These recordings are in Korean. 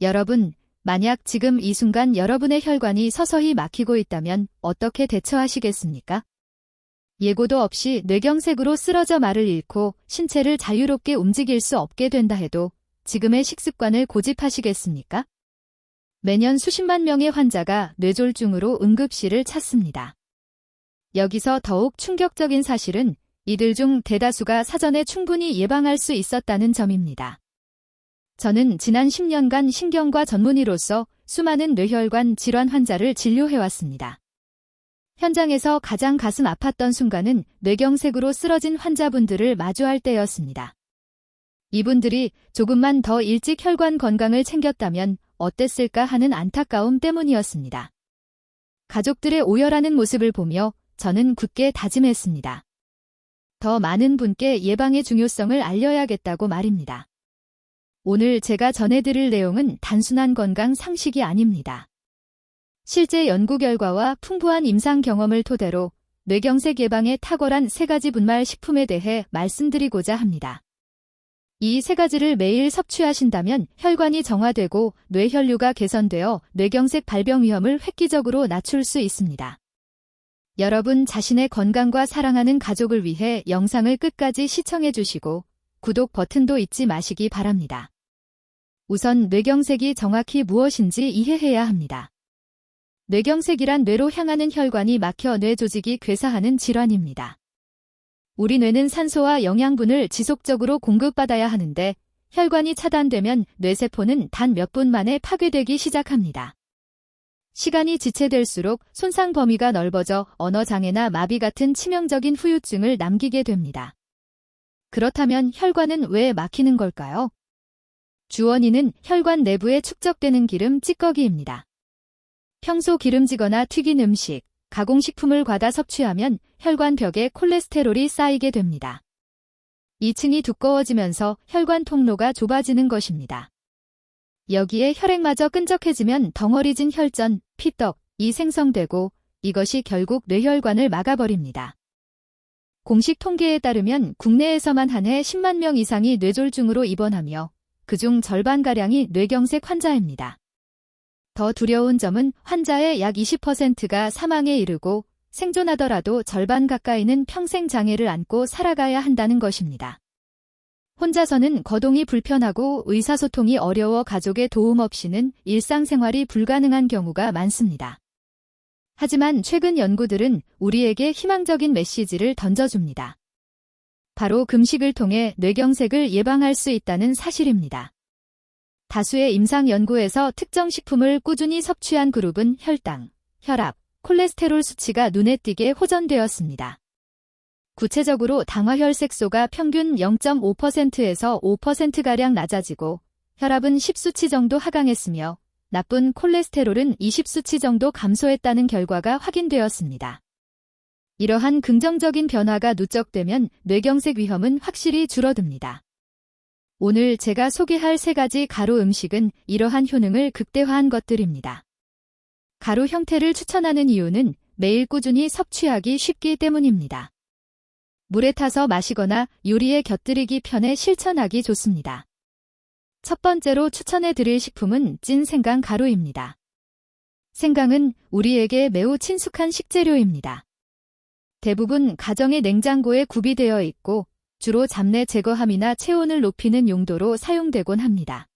여러분, 만약 지금 이 순간 여러분의 혈관이 서서히 막히고 있다면 어떻게 대처하시겠습니까? 예고도 없이 뇌경색으로 쓰러져 말을 잃고 신체를 자유롭게 움직일 수 없게 된다 해도 지금의 식습관을 고집하시겠습니까? 매년 수십만 명의 환자가 뇌졸중으로 응급실을 찾습니다. 여기서 더욱 충격적인 사실은 이들 중 대다수가 사전에 충분히 예방할 수 있었다는 점입니다. 저는 지난 10년간 신경과 전문의로서 수많은 뇌혈관 질환 환자를 진료해왔습니다. 현장에서 가장 가슴 아팠던 순간은 뇌경색으로 쓰러진 환자분들을 마주할 때였습니다. 이분들이 조금만 더 일찍 혈관 건강을 챙겼다면 어땠을까 하는 안타까움 때문이었습니다. 가족들의 오열하는 모습을 보며 저는 굳게 다짐했습니다. 더 많은 분께 예방의 중요성을 알려야겠다고 말입니다. 오늘 제가 전해드릴 내용은 단순한 건강 상식이 아닙니다. 실제 연구 결과와 풍부한 임상 경험을 토대로 뇌경색 예방에 탁월한 3가지 분말 식품에 대해 말씀드리고자 합니다. 이 3가지를 매일 섭취하신다면 혈관이 정화되고 뇌혈류가 개선되어 뇌경색 발병 위험을 획기적으로 낮출 수 있습니다. 여러분 자신의 건강과 사랑하는 가족을 위해 영상을 끝까지 시청해 주시고 구독 버튼도 잊지 마시기 바랍니다. 우선 뇌경색이 정확히 무엇인지 이해해야 합니다. 뇌경색이란 뇌로 향하는 혈관이 막혀 뇌 조직이 괴사하는 질환입니다. 우리 뇌는 산소와 영양분을 지속적으로 공급받아야 하는데 혈관이 차단되면 뇌세포는 단 몇 분 만에 파괴되기 시작합니다. 시간이 지체될수록 손상 범위가 넓어져 언어장애나 마비 같은 치명적인 후유증을 남기게 됩니다. 그렇다면 혈관은 왜 막히는 걸까요? 주 원인은 혈관 내부에 축적되는 기름 찌꺼기입니다. 평소 기름지거나 튀긴 음식, 가공식품을 과다 섭취하면 혈관 벽에 콜레스테롤이 쌓이게 됩니다. 이 층이 두꺼워지면서 혈관 통로가 좁아지는 것입니다. 여기에 혈액마저 끈적해지면 덩어리진 혈전, 피떡이 생성되고 이것이 결국 뇌혈관을 막아버립니다. 공식 통계에 따르면 국내에서만 한 해 10만 명 이상이 뇌졸중으로 입원하며 그중 절반가량이 뇌경색 환자입니다. 더 두려운 점은 환자의 약 20%가 사망에 이르고 생존하더라도 절반 가까이는 평생 장애를 안고 살아가야 한다는 것입니다. 혼자서는 거동이 불편하고 의사소통이 어려워 가족의 도움 없이는 일상생활이 불가능한 경우가 많습니다. 하지만 최근 연구들은 우리에게 희망적인 메시지를 던져줍니다. 바로 금식을 통해 뇌경색을 예방할 수 있다는 사실입니다. 다수의 임상 연구에서 특정 식품을 꾸준히 섭취한 그룹은 혈당, 혈압, 콜레스테롤 수치가 눈에 띄게 호전되었습니다. 구체적으로 당화혈색소가 평균 0.5%에서 5%가량 낮아지고 혈압은 10수치 정도 하강했으며 나쁜 콜레스테롤은 20수치 정도 감소했다는 결과가 확인되었습니다. 이러한 긍정적인 변화가 누적되면 뇌경색 위험은 확실히 줄어듭니다. 오늘 제가 소개할 3가지 가루 음식은 이러한 효능을 극대화한 것들입니다. 가루 형태를 추천하는 이유는 매일 꾸준히 섭취하기 쉽기 때문입니다. 물에 타서 마시거나 요리에 곁들이기 편해 실천하기 좋습니다. 첫 번째로 추천해 드릴 식품은 찐 생강 가루입니다. 생강은 우리에게 매우 친숙한 식재료입니다. 대부분 가정의 냉장고에 구비되어 있고 주로 잡내 제거함이나 체온을 높이는 용도로 사용되곤 합니다.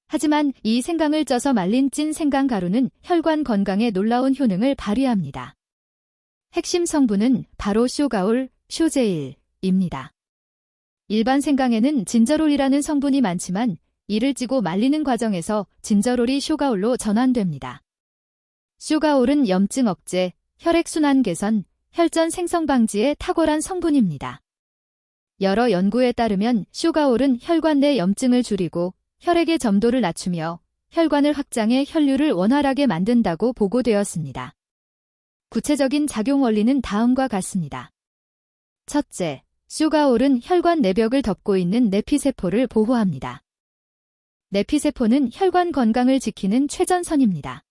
하지만 이 생강을 쪄서 말린 찐 생강 가루는 혈관 건강에 놀라운 효능을 발휘합니다. 핵심 성분은 바로 쇼가올, 쇼제일입니다. 일반 생강에는 진저롤이라는 성분이 많지만 이를 찌고 말리는 과정에서 진저롤이 쇼가올로 전환됩니다. 쇼가올은 염증 억제, 혈액순환 개선, 혈전 생성 방지에 탁월한 성분입니다. 여러 연구에 따르면 쇼가올은 혈관 내 염증을 줄이고 혈액의 점도를 낮추며 혈관을 확장해 혈류를 원활하게 만든다고 보고되었습니다. 구체적인 작용 원리는 다음과 같습니다. 첫째, 쇼가올은 혈관 내벽을 덮고 있는 내피세포를 보호합니다. 내피세포는 혈관 건강을 지키는 최전선입니다.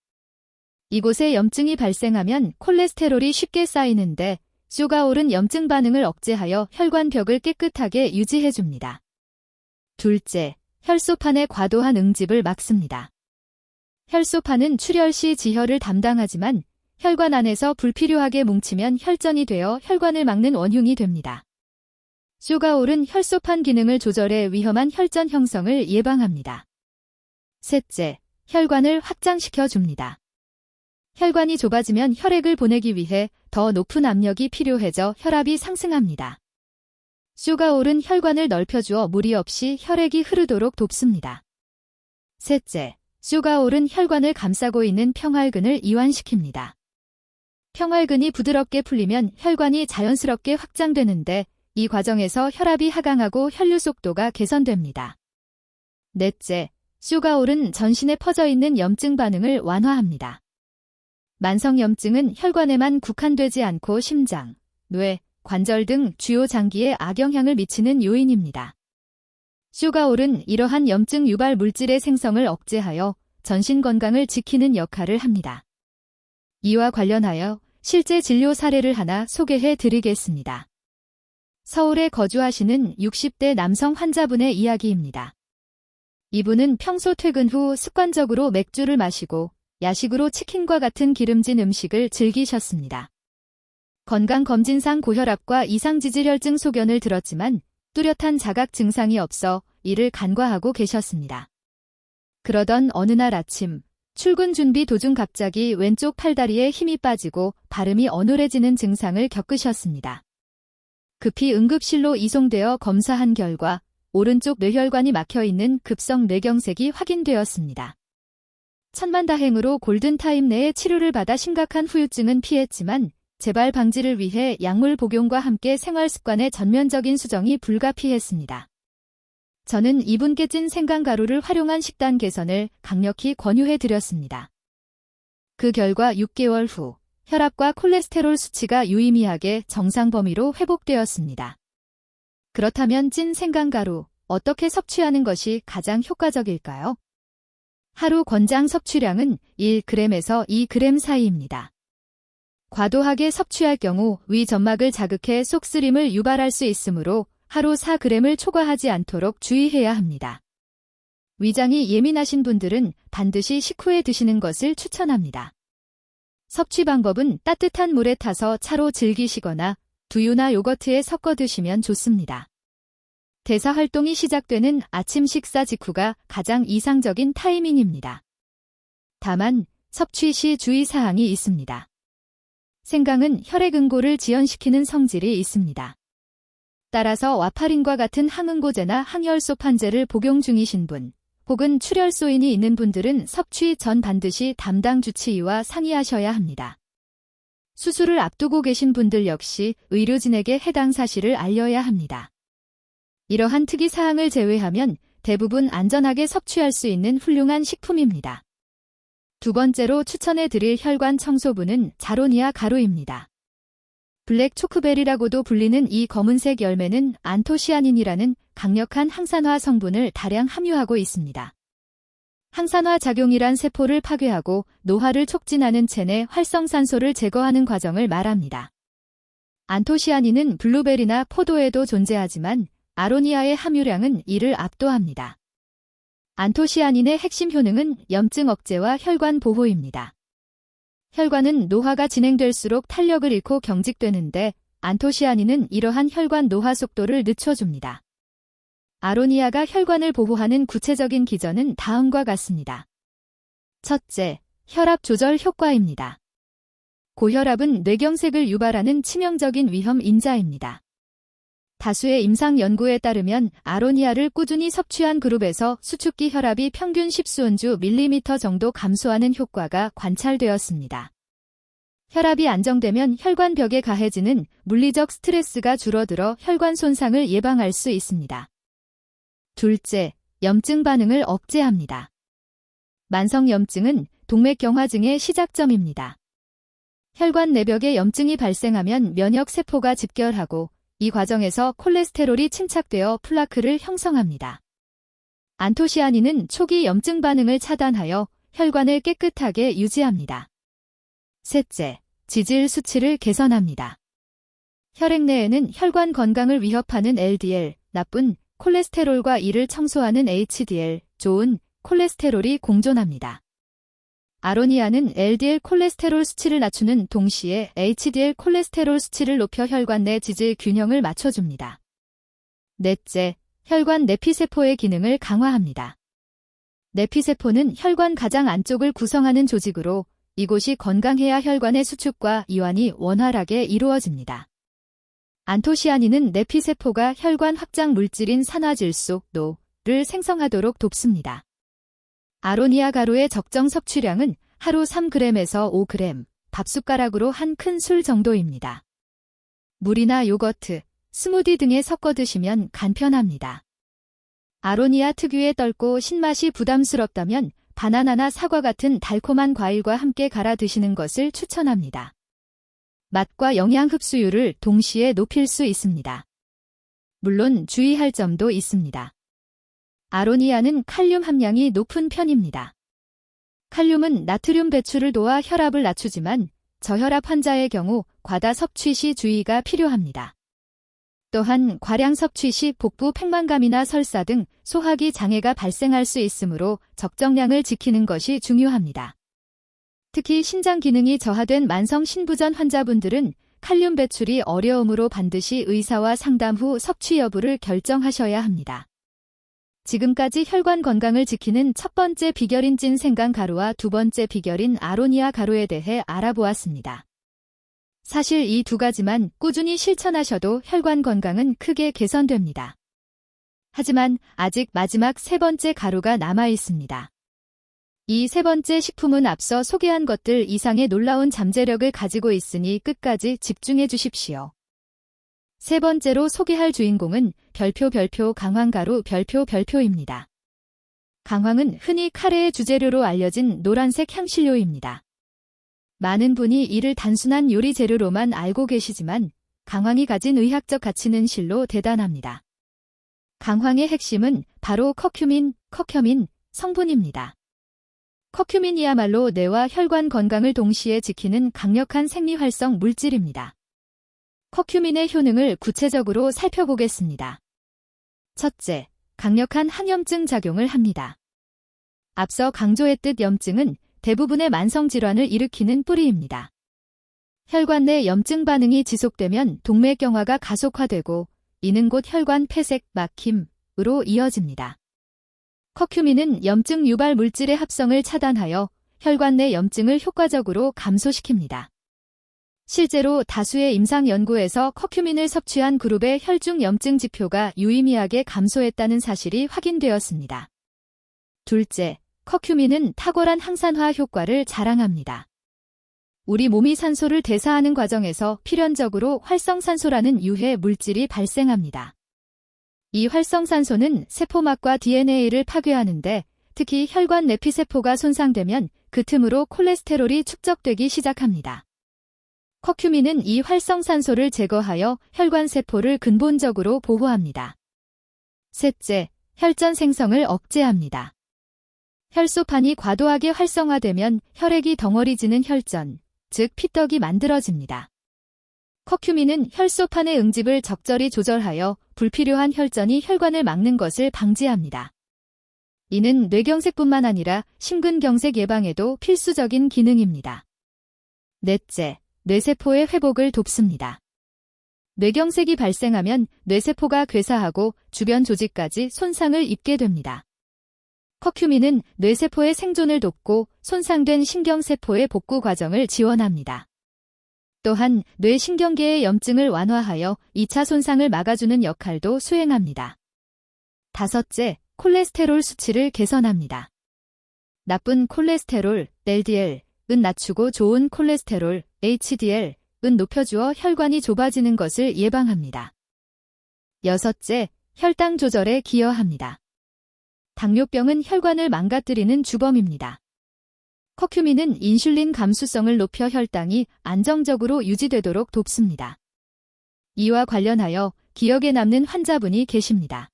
이곳에 염증이 발생하면 콜레스테롤이 쉽게 쌓이는데 쇼가올은 염증 반응을 억제하여 혈관 벽을 깨끗하게 유지해줍니다. 둘째, 혈소판의 과도한 응집을 막습니다. 혈소판은 출혈 시 지혈을 담당하지만 혈관 안에서 불필요하게 뭉치면 혈전이 되어 혈관을 막는 원흉이 됩니다. 쇼가올은 혈소판 기능을 조절해 위험한 혈전 형성을 예방합니다. 셋째, 혈관을 확장시켜 줍니다. 혈관이 좁아지면 혈액을 보내기 위해 더 높은 압력이 필요해져 혈압이 상승합니다. 쇼가올은 혈관을 넓혀주어 무리 없이 혈액이 흐르도록 돕습니다. 셋째, 쇼가올은 혈관을 감싸고 있는 평활근을 이완시킵니다. 평활근이 부드럽게 풀리면 혈관이 자연스럽게 확장되는데 이 과정에서 혈압이 하강하고 혈류 속도가 개선됩니다. 넷째, 쇼가올은 전신에 퍼져 있는 염증 반응을 완화합니다. 만성염증은 혈관에만 국한되지 않고 심장, 뇌, 관절 등 주요 장기에 악영향을 미치는 요인입니다. 쇼가올은 이러한 염증 유발 물질의 생성을 억제하여 전신 건강을 지키는 역할을 합니다. 이와 관련하여 실제 진료 사례를 하나 소개해 드리겠습니다. 서울에 거주하시는 60대 남성 환자분의 이야기입니다. 이분은 평소 퇴근 후 습관적으로 맥주를 마시고 야식으로 치킨과 같은 기름진 음식을 즐기셨습니다. 건강검진상 고혈압과 이상지질혈증 소견을 들었지만 뚜렷한 자각 증상이 없어 이를 간과하고 계셨습니다. 그러던 어느 날 아침, 출근 준비 도중 갑자기 왼쪽 팔다리에 힘이 빠지고 발음이 어눌해지는 증상을 겪으셨습니다. 급히 응급실로 이송되어 검사한 결과 오른쪽 뇌혈관이 막혀있는 급성 뇌경색이 확인되었습니다. 천만다행으로 골든타임 내에 치료를 받아 심각한 후유증은 피했지만 재발 방지를 위해 약물 복용과 함께 생활습관의 전면적인 수정이 불가피했습니다. 저는 이분께 찐 생강가루를 활용한 식단 개선을 강력히 권유해드렸습니다. 그 결과 6개월 후 혈압과 콜레스테롤 수치가 유의미하게 정상 범위로 회복되었습니다. 그렇다면 찐 생강가루, 어떻게 섭취하는 것이 가장 효과적일까요? 하루 권장 섭취량은 1g에서 2g 사이입니다. 과도하게 섭취할 경우 위 점막을 자극해 속쓰림을 유발할 수 있으므로 하루 4g을 초과하지 않도록 주의해야 합니다. 위장이 예민하신 분들은 반드시 식후에 드시는 것을 추천합니다. 섭취 방법은 따뜻한 물에 타서 차로 즐기시거나 두유나 요거트에 섞어 드시면 좋습니다. 대사 활동이 시작되는 아침 식사 직후가 가장 이상적인 타이밍입니다. 다만 섭취 시 주의사항이 있습니다. 생강은 혈액 응고를 지연시키는 성질이 있습니다. 따라서 와파린과 같은 항응고제나 항혈소판제를 복용 중이신 분, 혹은 출혈소인이 있는 분들은 섭취 전 반드시 담당 주치의와 상의하셔야 합니다. 수술을 앞두고 계신 분들 역시 의료진에게 해당 사실을 알려야 합니다. 이러한 특이사항을 제외하면 대부분 안전하게 섭취할 수 있는 훌륭한 식품입니다. 두 번째로 추천해 드릴 혈관 청소부는 자로니아 가루입니다. 블랙 초크베리라고도 불리는 이 검은색 열매는 안토시아닌이라는 강력한 항산화 성분을 다량 함유하고 있습니다. 항산화 작용이란 세포를 파괴하고 노화를 촉진하는 체내 활성산소를 제거하는 과정을 말합니다. 안토시아닌은 블루베리나 포도에도 존재하지만 아로니아의 함유량은 이를 압도합니다. 안토시아닌의 핵심 효능은 염증 억제와 혈관 보호입니다. 혈관은 노화가 진행될수록 탄력을 잃고 경직되는데 안토시아닌은 이러한 혈관 노화 속도를 늦춰줍니다. 아로니아가 혈관을 보호하는 구체적인 기전은 다음과 같습니다. 첫째, 혈압 조절 효과입니다. 고혈압은 뇌경색을 유발하는 치명적인 위험 인자입니다. 다수의 임상 연구에 따르면 아로니아를 꾸준히 섭취한 그룹에서 수축기 혈압이 평균 10수은주 밀리미터 정도 감소하는 효과가 관찰되었습니다. 혈압이 안정되면 혈관벽에 가해지는 물리적 스트레스가 줄어들어 혈관 손상을 예방할 수 있습니다. 둘째, 염증 반응을 억제합니다. 만성염증은 동맥경화증의 시작점입니다. 혈관 내벽에 염증이 발생하면 면역세포가 집결하고 이 과정에서 콜레스테롤이 침착되어 플라크를 형성합니다. 안토시아닌은 초기 염증 반응을 차단하여 혈관을 깨끗하게 유지합니다. 셋째, 지질 수치를 개선합니다. 혈액 내에는 혈관 건강을 위협하는 LDL, 나쁜 콜레스테롤과 이를 청소하는 HDL, 좋은 콜레스테롤이 공존합니다. 아로니아는 LDL 콜레스테롤 수치를 낮추는 동시에 HDL 콜레스테롤 수치를 높여 혈관 내 지질 균형을 맞춰줍니다. 넷째, 혈관 내피세포의 기능을 강화합니다. 내피세포는 혈관 가장 안쪽을 구성하는 조직으로 이곳이 건강해야 혈관의 수축과 이완이 원활하게 이루어집니다. 안토시아닌은 내피세포가 혈관 확장 물질인 산화질소, 노를 생성하도록 돕습니다. 아로니아 가루의 적정 섭취량은 하루 3g에서 5g, 밥숟가락으로 한 큰술 정도입니다. 물이나 요거트, 스무디 등에 섞어 드시면 간편합니다. 아로니아 특유의 떫고 신맛이 부담스럽다면 바나나나 사과 같은 달콤한 과일과 함께 갈아 드시는 것을 추천합니다. 맛과 영양 흡수율을 동시에 높일 수 있습니다. 물론 주의할 점도 있습니다. 아로니아는 칼륨 함량이 높은 편입니다. 칼륨은 나트륨 배출을 도와 혈압을 낮추지만 저혈압 환자의 경우 과다 섭취 시 주의가 필요합니다. 또한 과량 섭취 시 복부 팽만감이나 설사 등 소화기 장애가 발생할 수 있으므로 적정량을 지키는 것이 중요합니다. 특히 신장 기능이 저하된 만성 신부전 환자분들은 칼륨 배출이 어려우므로 반드시 의사와 상담 후 섭취 여부를 결정하셔야 합니다. 지금까지 혈관 건강을 지키는 첫 번째 비결인 찐 생강 가루와 두 번째 비결인 아로니아 가루에 대해 알아보았습니다. 사실 이 두 가지만 꾸준히 실천하셔도 혈관 건강은 크게 개선됩니다. 하지만 아직 마지막 세 번째 가루가 남아 있습니다. 이 세 번째 식품은 앞서 소개한 것들 이상의 놀라운 잠재력을 가지고 있으니 끝까지 집중해 주십시오. 세 번째로 소개할 주인공은 별표 강황가루 별표입니다. 강황은 흔히 카레의 주재료로 알려진 노란색 향신료입니다. 많은 분이 이를 단순한 요리 재료로만 알고 계시지만 강황이 가진 의학적 가치는 실로 대단합니다. 강황의 핵심은 바로 커큐민 성분입니다. 커큐민이야말로 뇌와 혈관 건강을 동시에 지키는 강력한 생리활성 물질입니다. 커큐민의 효능을 구체적으로 살펴보겠습니다. 첫째, 강력한 항염증 작용을 합니다. 앞서 강조했듯 염증은 대부분의 만성질환을 일으키는 뿌리입니다. 혈관 내 염증 반응이 지속되면 동맥경화가 가속화되고 이는 곧 혈관 폐색, 막힘으로 이어집니다. 커큐민은 염증 유발 물질의 합성을 차단하여 혈관 내 염증을 효과적으로 감소시킵니다. 실제로 다수의 임상 연구에서 커큐민을 섭취한 그룹의 혈중 염증 지표가 유의미하게 감소했다는 사실이 확인되었습니다. 둘째, 커큐민은 탁월한 항산화 효과를 자랑합니다. 우리 몸이 산소를 대사하는 과정에서 필연적으로 활성산소라는 유해 물질이 발생합니다. 이 활성산소는 세포막과 DNA를 파괴하는데 특히 혈관 내피세포가 손상되면 그 틈으로 콜레스테롤이 축적되기 시작합니다. 커큐민은 이 활성산소를 제거하여 혈관 세포를 근본적으로 보호합니다. 셋째, 혈전 생성을 억제합니다. 혈소판이 과도하게 활성화되면 혈액이 덩어리지는 혈전, 즉 피떡이 만들어집니다. 커큐민은 혈소판의 응집을 적절히 조절하여 불필요한 혈전이 혈관을 막는 것을 방지합니다. 이는 뇌경색뿐만 아니라 심근경색 예방에도 필수적인 기능입니다. 넷째, 뇌세포의 회복을 돕습니다. 뇌경색이 발생하면 뇌세포가 괴사하고 주변 조직까지 손상을 입게 됩니다. 커큐민은 뇌세포의 생존을 돕고 손상된 신경세포의 복구 과정을 지원합니다. 또한 뇌신경계의 염증을 완화하여 2차 손상을 막아주는 역할도 수행합니다. 다섯째, 콜레스테롤 수치를 개선합니다. 나쁜 콜레스테롤, LDL은 낮추고 좋은 콜레스테롤, HDL은 높여주어 혈관이 좁아지는 것을 예방합니다. 여섯째, 혈당 조절에 기여합니다. 당뇨병은 혈관을 망가뜨리는 주범입니다. 커큐민은 인슐린 감수성을 높여 혈당이 안정적으로 유지되도록 돕습니다. 이와 관련하여 기억에 남는 환자분이 계십니다.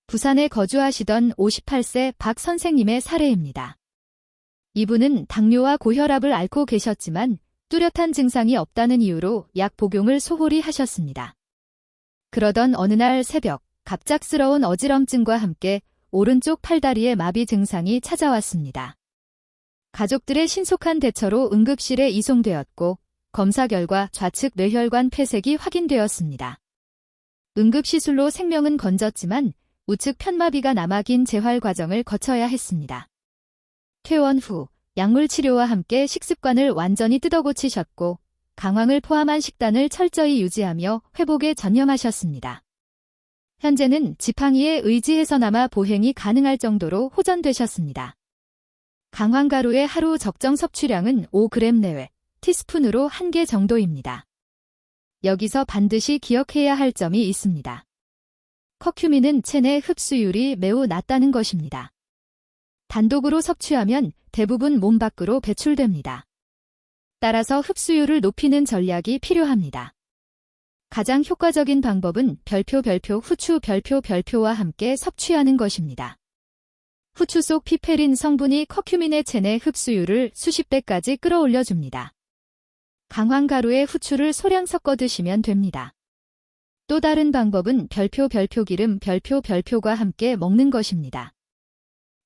부산에 거주하시던 58세 박 선생님의 사례입니다. 이분은 당뇨와 고혈압을 앓고 계셨지만 뚜렷한 증상이 없다는 이유로 약 복용을 소홀히 하셨습니다. 그러던 어느 날 새벽, 갑작스러운 어지럼증과 함께 오른쪽 팔다리에 마비 증상이 찾아왔습니다. 가족들의 신속한 대처로 응급실에 이송되었고 검사 결과 좌측 뇌혈관 폐색이 확인되었습니다. 응급시술로 생명은 건졌지만 우측 편마비가 남아 긴 재활 과정을 거쳐야 했습니다. 퇴원 후 약물 치료와 함께 식습관을 완전히 뜯어고치셨고 강황을 포함한 식단을 철저히 유지하며 회복에 전념하셨습니다. 현재는 지팡이에 의지해서나마 보행이 가능할 정도로 호전되셨습니다. 강황가루의 하루 적정 섭취량은 5g 내외, 티스푼으로 1개 정도입니다. 여기서 반드시 기억해야 할 점이 있습니다. 커큐민은 체내 흡수율이 매우 낮다는 것입니다. 단독으로 섭취하면 대부분 몸 밖으로 배출됩니다. 따라서 흡수율을 높이는 전략이 필요합니다. 가장 효과적인 방법은 별표 후추 별표와 함께 섭취하는 것입니다. 후추 속 피페린 성분이 커큐민의 체내 흡수율을 수십 배까지 끌어올려줍니다. 강황가루에 후추를 소량 섞어 드시면 됩니다. 또 다른 방법은 별표 기름 별표과 함께 먹는 것입니다.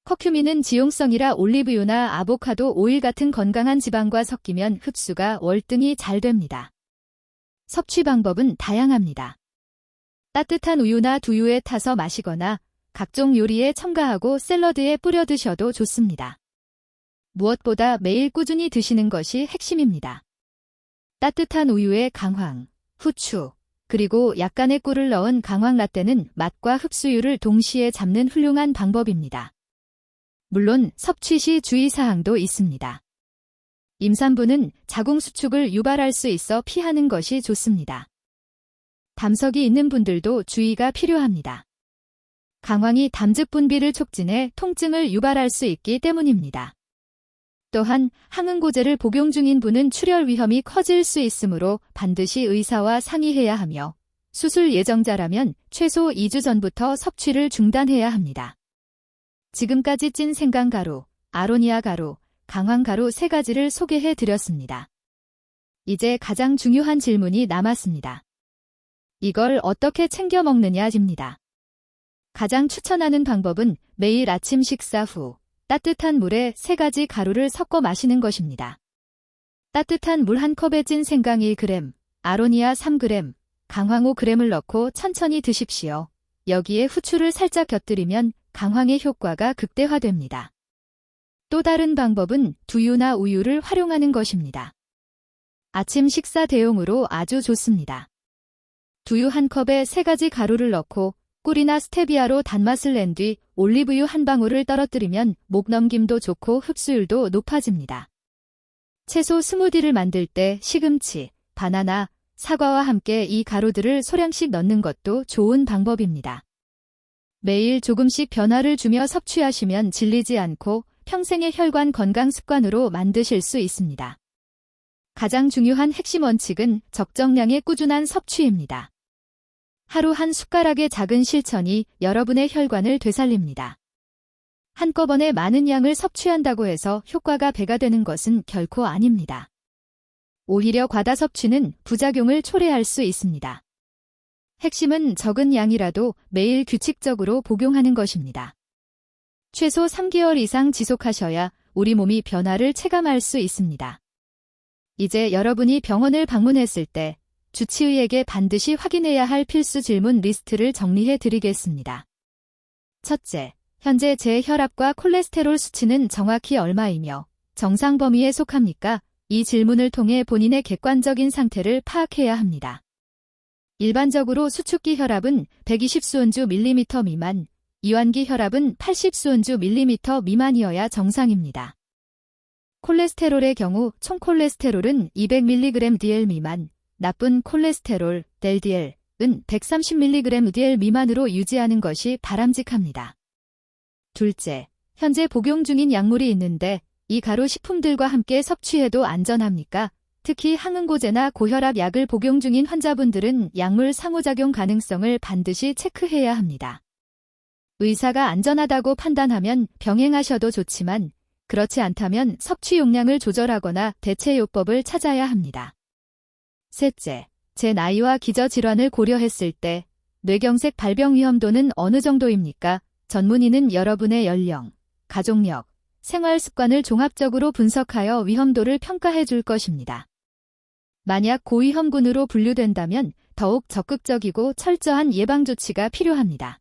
커큐민은 지용성이라 올리브유나 아보카도 오일 같은 건강한 지방과 섞이면 흡수가 월등히 잘 됩니다. 섭취 방법은 다양합니다. 따뜻한 우유나 두유에 타서 마시거나 각종 요리에 첨가하고 샐러드에 뿌려 드셔도 좋습니다. 무엇보다 매일 꾸준히 드시는 것이 핵심입니다. 따뜻한 우유에 강황, 후추, 그리고 약간의 꿀을 넣은 강황 라떼는 맛과 흡수율을 동시에 잡는 훌륭한 방법입니다. 물론 섭취 시 주의사항도 있습니다. 임산부는 자궁수축을 유발할 수 있어 피하는 것이 좋습니다. 담석이 있는 분들도 주의가 필요합니다. 강황이 담즙 분비를 촉진해 통증을 유발할 수 있기 때문입니다. 또한 항응고제를 복용 중인 분은 출혈 위험이 커질 수 있으므로 반드시 의사와 상의해야 하며 수술 예정자라면 최소 2주 전부터 섭취를 중단해야 합니다. 지금까지 찐 생강가루, 아로니아 가루, 강황가루 3가지를 소개해 드렸습니다. 이제 가장 중요한 질문이 남았습니다. 이걸 어떻게 챙겨 먹느냐입니다. 가장 추천하는 방법은 매일 아침 식사 후 따뜻한 물에 3가지 가루를 섞어 마시는 것입니다. 따뜻한 물 1컵에 찐 생강 1g, 아로니아 3g, 강황 5g을 넣고 천천히 드십시오. 여기에 후추를 살짝 곁들이면 강황의 효과가 극대화됩니다. 또 다른 방법은 두유나 우유를 활용하는 것입니다. 아침 식사 대용으로 아주 좋습니다. 두유 1컵에 3가지 가루를 넣고 꿀이나 스테비아로 단맛을 낸 뒤 올리브유 한 방울을 떨어뜨리면 목 넘김도 좋고 흡수율도 높아집니다. 채소 스무디를 만들 때 시금치, 바나나, 사과와 함께 이 가루들을 소량씩 넣는 것도 좋은 방법입니다. 매일 조금씩 변화를 주며 섭취하시면 질리지 않고 평생의 혈관 건강 습관으로 만드실 수 있습니다. 가장 중요한 핵심 원칙은 적정량의 꾸준한 섭취입니다. 하루 한 숟가락의 작은 실천이 여러분의 혈관을 되살립니다. 한꺼번에 많은 양을 섭취한다고 해서 효과가 배가 되는 것은 결코 아닙니다. 오히려 과다 섭취는 부작용을 초래할 수 있습니다. 핵심은 적은 양이라도 매일 규칙적으로 복용하는 것입니다. 최소 3개월 이상 지속하셔야 우리 몸이 변화를 체감할 수 있습니다. 이제 여러분이 병원을 방문했을 때 주치의에게 반드시 확인해야 할 필수 질문 리스트를 정리해 드리겠습니다. 첫째, 현재 제 혈압과 콜레스테롤 수치는 정확히 얼마이며 정상 범위에 속합니까? 이 질문을 통해 본인의 객관적인 상태를 파악해야 합니다. 일반적으로 수축기 혈압은 120 수은주 밀리미터 미만, 이완기 혈압은 80 수은주 밀리미터 미만이어야 정상입니다. 콜레스테롤의 경우 총 콜레스테롤은 200mg DL 미만, 나쁜 콜레스테롤, LDL은 130mg DL 미만으로 유지하는 것이 바람직합니다. 둘째, 현재 복용 중인 약물이 있는데 이 가루 식품들과 함께 섭취해도 안전합니까? 특히 항응고제나 고혈압 약을 복용 중인 환자분들은 약물 상호작용 가능성을 반드시 체크해야 합니다. 의사가 안전하다고 판단하면 병행하셔도 좋지만 그렇지 않다면 섭취 용량을 조절하거나 대체 요법을 찾아야 합니다. 셋째, 제 나이와 기저질환을 고려했을 때 뇌경색 발병 위험도는 어느 정도입니까? 전문의는 여러분의 연령, 가족력, 생활 습관을 종합적으로 분석하여 위험도를 평가해 줄 것입니다. 만약 고위험군으로 분류된다면 더욱 적극적이고 철저한 예방 조치가 필요합니다.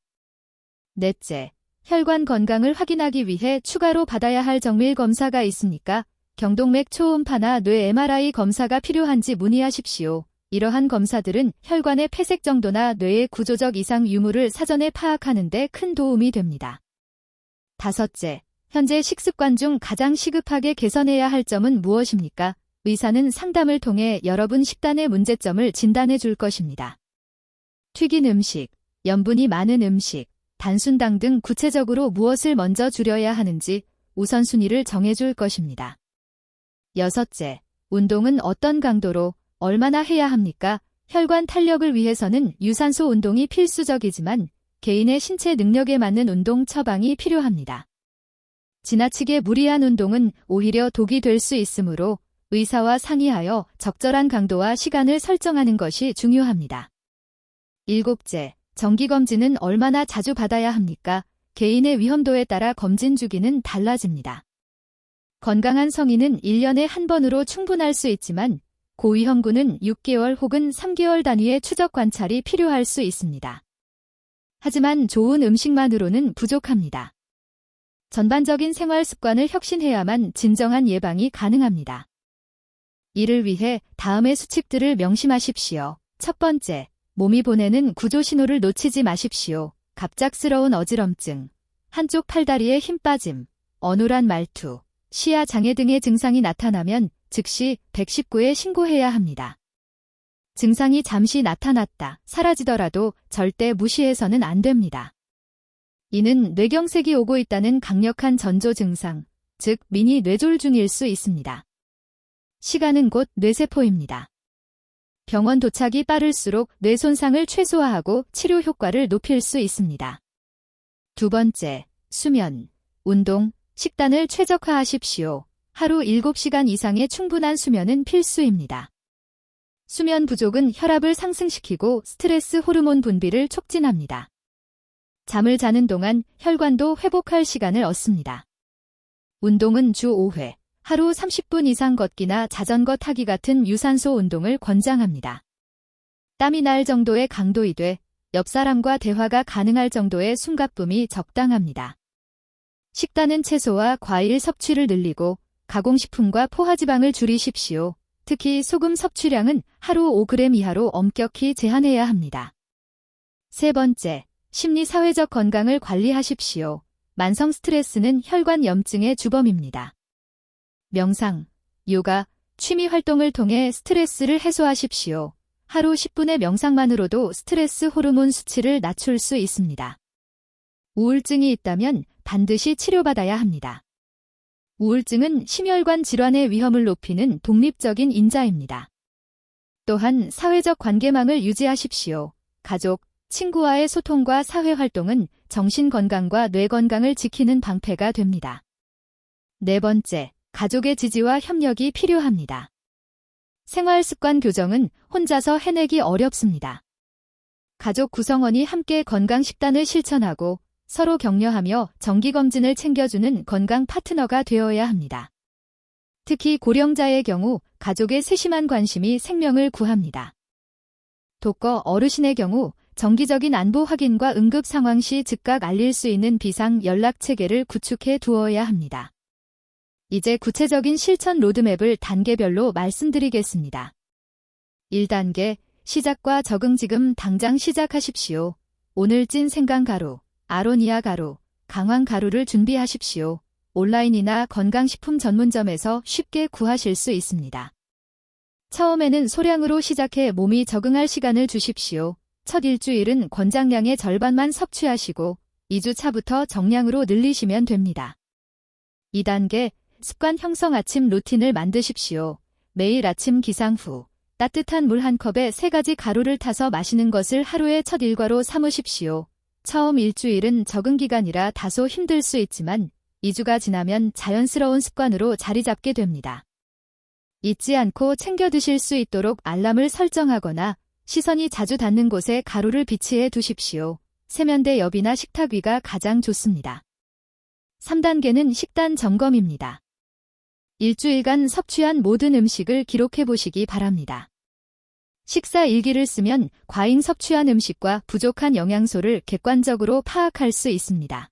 넷째, 혈관 건강을 확인하기 위해 추가로 받아야 할 정밀 검사가 있습니까? 경동맥 초음파나 뇌 MRI 검사가 필요한지 문의하십시오. 이러한 검사들은 혈관의 폐색 정도나 뇌의 구조적 이상 유무를 사전에 파악하는 데 큰 도움이 됩니다. 다섯째, 현재 식습관 중 가장 시급하게 개선해야 할 점은 무엇입니까? 의사는 상담을 통해 여러분 식단의 문제점을 진단해 줄 것입니다. 튀긴 음식, 염분이 많은 음식, 단순당 등 구체적으로 무엇을 먼저 줄여야 하는지 우선순위를 정해 줄 것입니다. 여섯째, 운동은 어떤 강도로 얼마나 해야 합니까? 혈관 탄력을 위해서는 유산소 운동이 필수적이지만 개인의 신체 능력에 맞는 운동 처방이 필요합니다. 지나치게 무리한 운동은 오히려 독이 될 수 있으므로 의사와 상의하여 적절한 강도와 시간을 설정하는 것이 중요합니다. 일곱째, 정기검진은 얼마나 자주 받아야 합니까? 개인의 위험도에 따라 검진 주기는 달라집니다. 건강한 성인은 1년에 한 번으로 충분할 수 있지만 고위험군은 6개월 혹은 3개월 단위의 추적 관찰이 필요할 수 있습니다. 하지만 좋은 음식만으로는 부족합니다. 전반적인 생활 습관을 혁신해야만 진정한 예방이 가능합니다. 이를 위해 다음의 수칙들을 명심하십시오. 첫 번째, 몸이 보내는 구조 신호를 놓치지 마십시오. 갑작스러운 어지럼증, 한쪽 팔다리에 힘 빠짐, 어눌한 말투, 시야 장애 등의 증상이 나타나면 즉시 119에 신고해야 합니다. 증상이 잠시 나타났다, 사라지더라도 절대 무시해서는 안 됩니다. 이는 뇌경색이 오고 있다는 강력한 전조 증상, 즉 미니 뇌졸중일 수 있습니다. 시간은 곧 뇌세포입니다. 병원 도착이 빠를수록 뇌 손상을 최소화하고 치료 효과를 높일 수 있습니다. 두 번째, 수면, 운동, 식단을 최적화하십시오. 하루 7시간 이상의 충분한 수면은 필수입니다. 수면 부족은 혈압을 상승시키고 스트레스 호르몬 분비를 촉진합니다. 잠을 자는 동안 혈관도 회복할 시간을 얻습니다. 운동은 주 5회, 하루 30분 이상 걷기나 자전거 타기 같은 유산소 운동을 권장합니다. 땀이 날 정도의 강도이되 옆 사람과 대화가 가능할 정도의 숨가쁨이 적당합니다. 식단은 채소와 과일 섭취를 늘리고 가공식품과 포화지방을 줄이십시오. 특히 소금 섭취량은 하루 5g 이하로 엄격히 제한해야 합니다. 세 번째, 심리사회적 건강을 관리하십시오. 만성 스트레스는 혈관 염증의 주범입니다. 명상, 요가, 취미 활동을 통해 스트레스를 해소하십시오. 하루 10분의 명상만으로도 스트레스 호르몬 수치를 낮출 수 있습니다. 우울증이 있다면 반드시 치료받아야 합니다. 우울증은 심혈관 질환의 위험을 높이는 독립적인 인자입니다. 또한 사회적 관계망을 유지하십시오. 가족, 친구와의 소통과 사회활동은 정신 건강과 뇌 건강을 지키는 방패가 됩니다. 네 번째, 가족의 지지와 협력이 필요합니다. 생활 습관 교정은 혼자서 해내기 어렵습니다. 가족 구성원이 함께 건강 식단을 실천하고 서로 격려하며 정기검진을 챙겨주는 건강 파트너가 되어야 합니다. 특히 고령자의 경우 가족의 세심한 관심이 생명을 구합니다. 독거 어르신의 경우 정기적인 안부 확인과 응급 상황 시 즉각 알릴 수 있는 비상 연락 체계를 구축해 두어야 합니다. 이제 구체적인 실천 로드맵을 단계별로 말씀드리겠습니다. 1단계, 시작과 적응. 지금 당장 시작하십시오. 오늘 찐 생강가루, 아로니아 가루, 강황 가루를 준비하십시오. 온라인이나 건강식품 전문점에서 쉽게 구하실 수 있습니다. 처음에는 소량으로 시작해 몸이 적응할 시간을 주십시오. 첫 일주일은 권장량의 절반만 섭취하시고 2주 차부터 정량으로 늘리시면 됩니다. 2단계, 습관 형성. 아침 루틴을 만드십시오. 매일 아침 기상 후 따뜻한 물 한 컵에 3가지 가루를 타서 마시는 것을 하루의 첫 일과로 삼으십시오. 처음 일주일은 적응 기간이라 다소 힘들 수 있지만 2주가 지나면 자연스러운 습관으로 자리 잡게 됩니다. 잊지 않고 챙겨 드실 수 있도록 알람을 설정하거나 시선이 자주 닿는 곳에 가루를 비치해 두십시오. 세면대 옆이나 식탁 위가 가장 좋습니다. 3단계는 식단 점검입니다. 일주일간 섭취한 모든 음식을 기록해 보시기 바랍니다. 식사 일기를 쓰면 과잉 섭취한 음식과 부족한 영양소를 객관적으로 파악할 수 있습니다.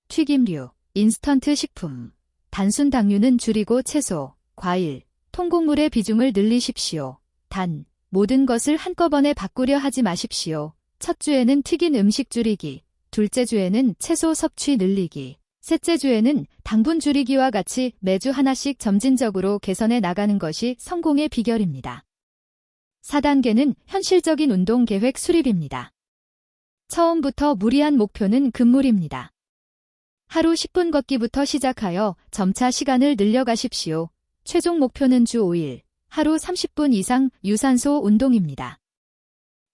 튀김류, 인스턴트 식품, 단순 당류는 줄이고 채소, 과일, 통곡물의 비중을 늘리십시오. 단, 모든 것을 한꺼번에 바꾸려 하지 마십시오. 첫 주에는 튀긴 음식 줄이기, 둘째 주에는 채소 섭취 늘리기, 셋째 주에는 당분 줄이기와 같이 매주 하나씩 점진적으로 개선해 나가는 것이 성공의 비결입니다. 4단계는 현실적인 운동 계획 수립입니다. 처음부터 무리한 목표는 금물입니다. 하루 10분 걷기부터 시작하여 점차 시간을 늘려가십시오. 최종 목표는 주 5일, 하루 30분 이상 유산소 운동입니다.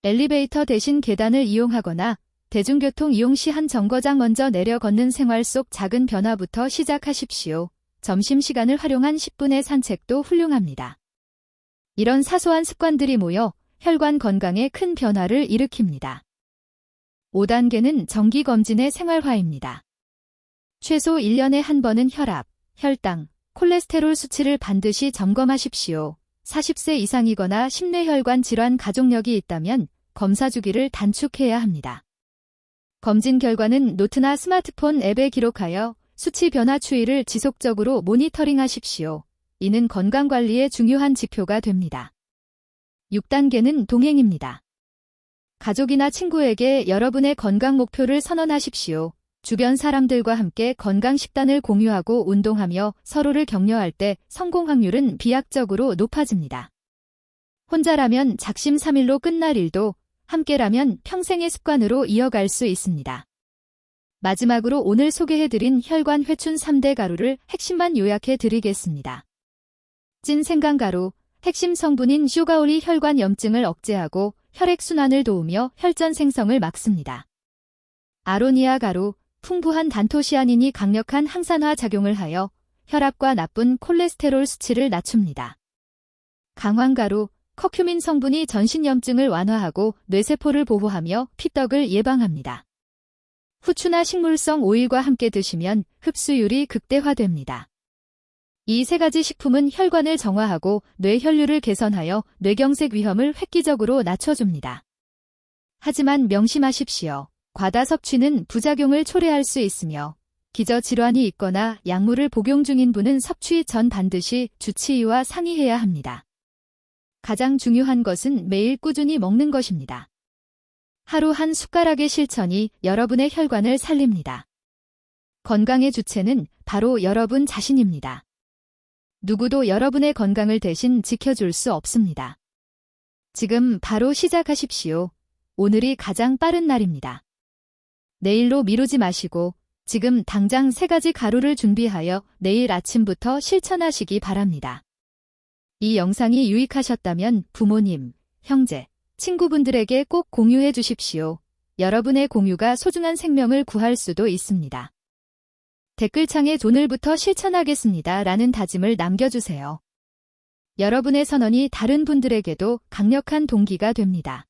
엘리베이터 대신 계단을 이용하거나 대중교통 이용 시 한 정거장 먼저 내려 걷는 생활 속 작은 변화부터 시작하십시오. 점심시간을 활용한 10분의 산책도 훌륭합니다. 이런 사소한 습관들이 모여 혈관 건강에 큰 변화를 일으킵니다. 5단계는 정기검진의 생활화입니다. 최소 1년에 한 번은 혈압, 혈당, 콜레스테롤 수치를 반드시 점검하십시오. 40세 이상이거나 심뇌혈관 질환 가족력이 있다면 검사 주기를 단축해야 합니다. 검진 결과는 노트나 스마트폰 앱에 기록하여 수치 변화 추이를 지속적으로 모니터링하십시오. 이는 건강관리의 중요한 지표가 됩니다. 6단계는 동행입니다. 가족이나 친구에게 여러분의 건강 목표를 선언하십시오. 주변 사람들과 함께 건강 식단을 공유하고 운동하며 서로를 격려할 때 성공 확률은 비약적으로 높아집니다. 혼자라면 작심삼일로 끝날 일도 함께라면 평생의 습관으로 이어갈 수 있습니다. 마지막으로 오늘 소개해드린 혈관 회춘 3대 가루를 핵심만 요약해 드리겠습니다. 찐 생강가루, 핵심 성분인 슈가올이 혈관 염증을 억제하고 혈액순환을 도우며 혈전 생성을 막습니다. 아로니아 가루, 풍부한 단토시아닌이 강력한 항산화 작용을 하여 혈압과 나쁜 콜레스테롤 수치를 낮춥니다. 강황가루, 커큐민 성분이 전신염증을 완화하고 뇌세포를 보호하며 피떡을 예방합니다. 후추나 식물성 오일과 함께 드시면 흡수율이 극대화됩니다. 이 세 가지 식품은 혈관을 정화하고 뇌혈류를 개선하여 뇌경색 위험을 획기적으로 낮춰줍니다. 하지만 명심하십시오. 과다 섭취는 부작용을 초래할 수 있으며 기저질환이 있거나 약물을 복용 중인 분은 섭취 전 반드시 주치의와 상의해야 합니다. 가장 중요한 것은 매일 꾸준히 먹는 것입니다. 하루 한 숟가락의 실천이 여러분의 혈관을 살립니다. 건강의 주체는 바로 여러분 자신입니다. 누구도 여러분의 건강을 대신 지켜줄 수 없습니다. 지금 바로 시작하십시오. 오늘이 가장 빠른 날입니다. 내일로 미루지 마시고 지금 당장 3가지 가루를 준비하여 내일 아침부터 실천하시기 바랍니다. 이 영상이 유익하셨다면 부모님, 형제, 친구분들에게 꼭 공유해 주십시오. 여러분의 공유가 소중한 생명을 구할 수도 있습니다. 댓글창에 오늘부터 실천하겠습니다 라는 다짐을 남겨주세요. 여러분의 선언이 다른 분들에게도 강력한 동기가 됩니다.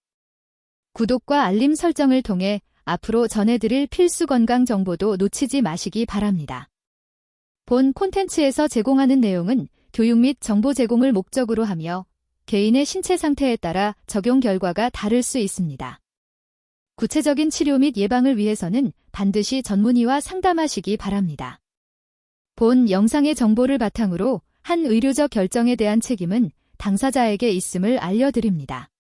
구독과 알림 설정을 통해 앞으로 전해드릴 필수 건강 정보도 놓치지 마시기 바랍니다. 본 콘텐츠에서 제공하는 내용은 교육 및 정보 제공을 목적으로 하며 개인의 신체 상태에 따라 적용 결과가 다를 수 있습니다. 구체적인 치료 및 예방을 위해서는 반드시 전문의와 상담하시기 바랍니다. 본 영상의 정보를 바탕으로 한 의료적 결정에 대한 책임은 당사자에게 있음을 알려드립니다.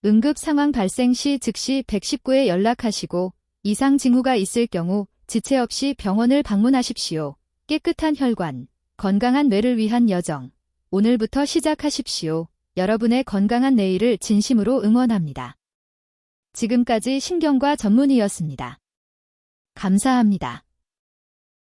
응급 상황 발생 시 즉시 119에 연락하시고 이상 징후가 있을 경우 지체 없이 병원을 방문하십시오. 깨끗한 혈관, 건강한 뇌를 위한 여정. 오늘부터 시작하십시오. 여러분의 건강한 내일을 진심으로 응원합니다. 지금까지 신경과 전문의였습니다. 감사합니다.